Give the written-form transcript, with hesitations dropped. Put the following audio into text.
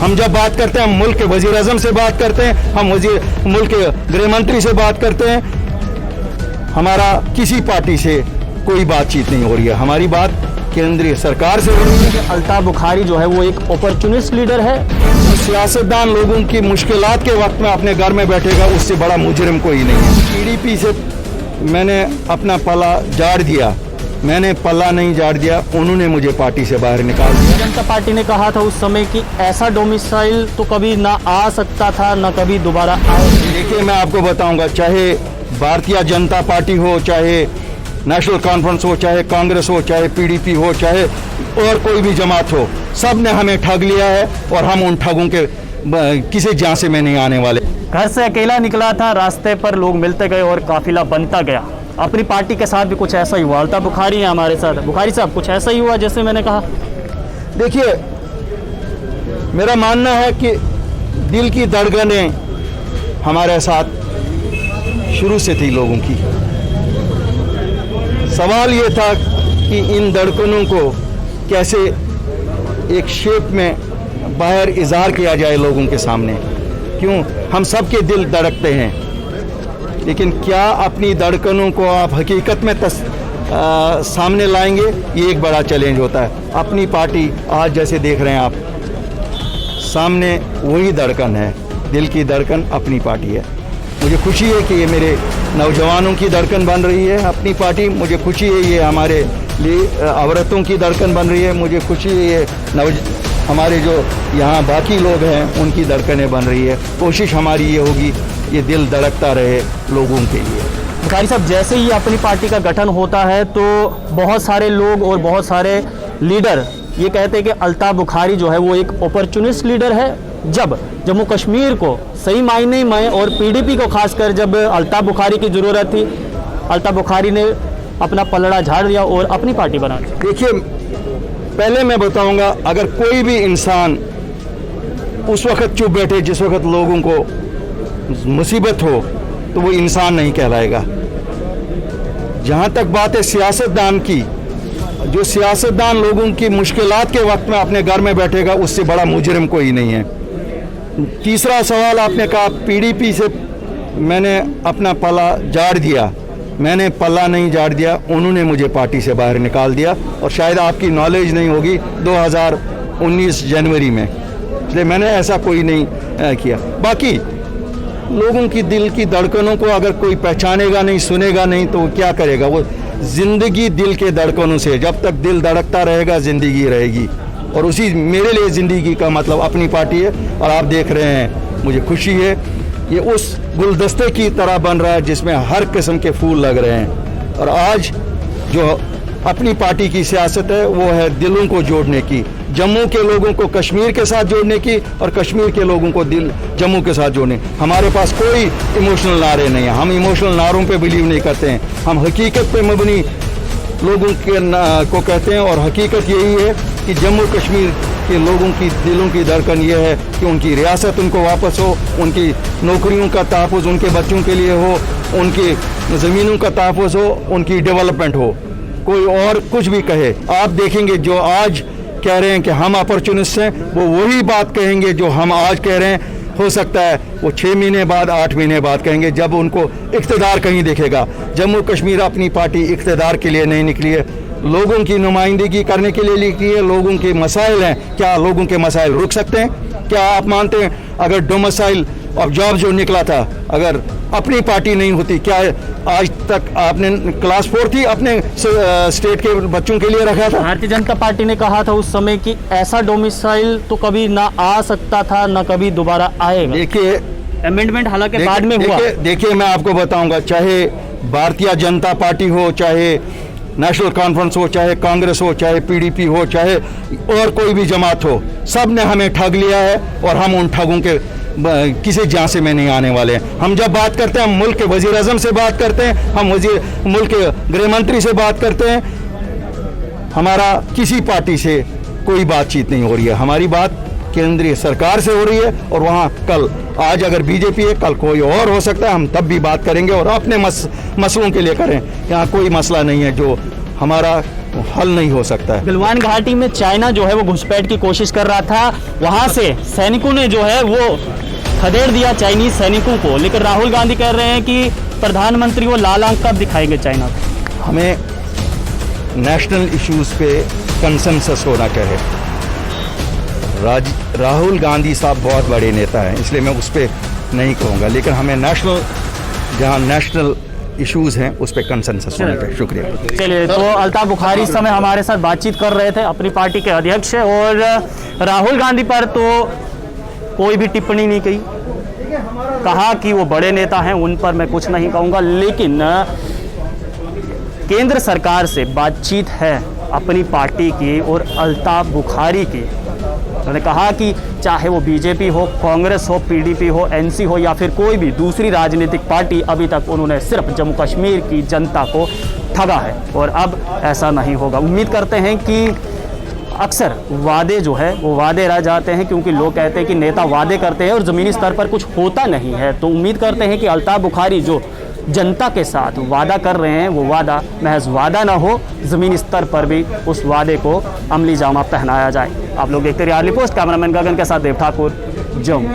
हम जब बात करते हैं, हम मुल्क के वजीर आजम से बात करते हैं, हम मुल्क के गृह मंत्री से बात करते हैं, हमारा किसी पार्टी से कोई बातचीत नहीं हो रही है। हमारी बात केंद्रीय सरकार से हो रही है। अल्ताफ बुखारी जो है वो एक अपॉर्चुनिस्ट लीडर है। सियासतदान लोगों की मुश्किलात के वक्त में अपने घर में बैठेगा, उससे बड़ा मुजरिम कोई नहीं है। पीडीपी से मैंने अपना पला झाड़ दिया, मैंने पल्ला नहीं झाड़ दिया, उन्होंने मुझे पार्टी से बाहर निकाल दिया। जनता पार्टी ने कहा था उस समय कि ऐसा डोमिसाइल तो कभी ना आ सकता था, ना कभी दोबारा आए। देखिए, मैं आपको बताऊंगा, चाहे भारतीय जनता पार्टी हो, चाहे नेशनल कॉन्फ्रेंस हो, चाहे कांग्रेस हो, चाहे पीडीपी हो, चाहे और कोई भी जमात हो, सब ने हमें ठग लिया है और हम उन ठगों के किसी झांसे में नहीं आने वाले। घर से अकेला निकला था, रास्ते पर लोग मिलते गए और काफिला बनता गया। अपनी पार्टी के साथ भी कुछ ऐसा ही हुआ। अल्ताफ बुखारी है हमारे साथ। बुखारी साहब, कुछ ऐसा ही हुआ जैसे मैंने कहा? देखिए, मेरा मानना है कि दिल की धड़कनें हमारे साथ शुरू से थी लोगों की। सवाल ये था कि इन धड़कनों को कैसे एक शेप में बाहर इज़हार किया जाए लोगों के सामने। क्यों, हम सबके दिल धड़कते हैं, लेकिन क्या अपनी धड़कनों को आप हकीकत में सामने लाएंगे, ये एक बड़ा चैलेंज होता है। अपनी पार्टी आज जैसे देख रहे हैं आप, सामने वही धड़कन है, दिल की धड़कन अपनी पार्टी है। मुझे खुशी है कि ये मेरे नौजवानों की धड़कन बन रही है अपनी पार्टी। मुझे खुशी है ये हमारे लिए औरतों की धड़कन बन रही है। मुझे खुशी है ये हमारे जो यहाँ बाकी लोग हैं उनकी धड़कनें बन रही है। कोशिश हमारी ये होगी, ये दिल धड़कता रहे लोगों के लिए। बुखारी साहब, जैसे ही अपनी पार्टी का गठन होता है तो बहुत सारे लोग और बहुत सारे लीडर ये कहते हैं कि अल्ताफ बुखारी जो है वो एक अपॉर्चुनिस्ट लीडर है। जब जम्मू कश्मीर को सही मायने में और पीडीपी को खासकर जब अल्ताफ बुखारी की ज़रूरत थी, अल्ताफ बुखारी ने अपना पलड़ा झाड़ दिया और अपनी पार्टी बना दी। देखिए, पहले मैं बताऊंगा, अगर कोई भी इंसान उस वक्त चुप बैठे जिस वक्त लोगों को मुसीबत हो, तो वो इंसान नहीं कहलाएगा। जहाँ तक बात है सियासतदान की, जो सियासतदान लोगों की मुश्किलात के वक्त में अपने घर में बैठेगा, उससे बड़ा मुजरिम कोई नहीं है। तीसरा सवाल आपने कहा, पीडीपी से मैंने अपना पला झाड़ दिया, मैंने पल्ला नहीं झाड़ दिया, उन्होंने मुझे पार्टी से बाहर निकाल दिया। और शायद आपकी नॉलेज नहीं होगी, 2019 जनवरी में, इसलिए मैंने ऐसा कोई नहीं किया। बाकी लोगों की दिल की धड़कनों को अगर कोई पहचानेगा नहीं, सुनेगा नहीं, तो वो क्या करेगा? वो जिंदगी दिल के धड़कनों से, जब तक दिल धड़कता रहेगा जिंदगी रहेगी। और उसी मेरे लिए ज़िंदगी का मतलब अपनी पार्टी है। और आप देख रहे हैं, मुझे खुशी है, ये उस गुलदस्ते की तरह बन रहा है जिसमें हर किस्म के फूल लग रहे हैं। और आज जो अपनी पार्टी की सियासत है वो है दिलों को जोड़ने की, जम्मू के लोगों को कश्मीर के साथ जोड़ने की और कश्मीर के लोगों को जम्मू के साथ जोड़ने। हमारे पास कोई इमोशनल नारे नहीं है, हम इमोशनल नारों पे बिलीव नहीं करते हैं। हम हकीकत पे मबनी लोगों के को कहते हैं। और हकीकत यही है कि जम्मू कश्मीर के लोगों की दिलों की धड़कन ये है कि उनकी रियासत उनको वापस हो, उनकी नौकरियों का तहफ़्फ़ुज़ उनके बच्चों के लिए हो, उनकी ज़मीनों का तहफ़्फ़ुज़ हो, उनकी डेवलपमेंट हो। कोई और कुछ भी कहे, आप देखेंगे जो आज कह रहे हैं कि हम अपॉर्चुनिस्ट हैं, वो वही बात कहेंगे जो हम आज कह रहे हैं। हो सकता है वो 6 महीने बाद, 8 महीने बाद कहेंगे, जब उनको इक़्तिदार कहीं दिखेगा। जम्मू कश्मीर अपनी पार्टी इक़्तिदार के लिए नहीं निकली है, लोगों की नुमाइंदगी करने के लिए निकली है। लोगों के मसाइल हैं, क्या लोगों के मसाइल रुक सकते हैं? क्या आप मानते हैं अगर डोमिसाइल ऑफ जॉब जो निकला था, अगर अपनी पार्टी नहीं होती, क्या आज तक आपने क्लास 4 थी अपने स्टेट के बच्चों के लिए रखा था? भारतीय जनता पार्टी ने कहा था उस समय कि ऐसा डोमिसाइल तो कभी ना आ सकता था, ना कभी दोबारा आएगा। देखिए, अमेंडमेंट हालांकि बाद में हुआ। देखिए, मैं आपको बताऊंगा, चाहे भारतीय जनता पार्टी हो, चाहे नेशनल कॉन्फ्रेंस हो, चाहे कांग्रेस हो, चाहे पीडीपी हो, चाहे और कोई भी जमात हो, सब ने हमें ठग लिया है और हम उन ठगों के किसी झांसे में नहीं आने वाले हैं। हम जब बात करते हैं, हम मुल्क के वजीर आजम से बात करते हैं, हम मुल्क के गृह मंत्री से बात करते हैं, हमारा किसी पार्टी से कोई बातचीत नहीं हो रही है। हमारी बात केंद्रीय सरकार से हो रही है। और वहाँ कल, आज अगर बीजेपी है, कल कोई और हो सकता है, हम तब भी बात करेंगे और अपने मसलों के लिए करें। यहाँ कोई मसला नहीं है जो हमारा हल नहीं हो सकता है। गलवान घाटी में चाइना जो है वो घुसपैठ की कोशिश कर रहा था, वहां से सैनिकों ने जो है वो खदेड़ दिया चाइनीज सैनिकों को, लेकिन राहुल गांधी कह रहे हैं कि प्रधानमंत्री वो लाल आंख कब दिखाएंगे चाइना को। हमें नेशनल इश्यूज पे कंसेंसस होना चाहिए। राहुल गांधी साहब बहुत बड़े नेता हैं, इसलिए मैं उस पर नहीं कहूँगा, लेकिन हमें जहाँ नेशनल इश्यूज हैं उस पर कंसेंसस होना चाहिए। शुक्रिया। चलिए, तो अल्ताफ बुखारी इस समय हमारे साथ बातचीत कर रहे थे, अपनी पार्टी के अध्यक्ष, और राहुल गांधी पर तो कोई भी टिप्पणी नहीं की, कहा कि वो बड़े नेता हैं, उन पर मैं कुछ नहीं कहूँगा, लेकिन केंद्र सरकार से बातचीत है अपनी पार्टी की और अल्ताफ बुखारी की। उन्होंने कहा कि चाहे वो बीजेपी हो, कांग्रेस हो, पीडीपी हो, एनसी हो या फिर कोई भी दूसरी राजनीतिक पार्टी, अभी तक उन्होंने सिर्फ जम्मू कश्मीर की जनता को ठगा है और अब ऐसा नहीं होगा। उम्मीद करते हैं कि अक्सर वादे जो है वो वादे रह जाते हैं, क्योंकि लोग कहते हैं कि नेता वादे करते हैं और ज़मीनी स्तर पर कुछ होता नहीं है। तो उम्मीद करते हैं कि अल्ताफ बुखारी जो जनता के साथ वादा कर रहे हैं वो वादा महज वादा ना हो, ज़मीनी स्तर पर भी उस वादे को अमली जामा पहनाया जाए। आप लोग देखते रहिए आर्ली पोस्ट, कैमरामैन गगन के साथ देव ठाकुर, जम्मू।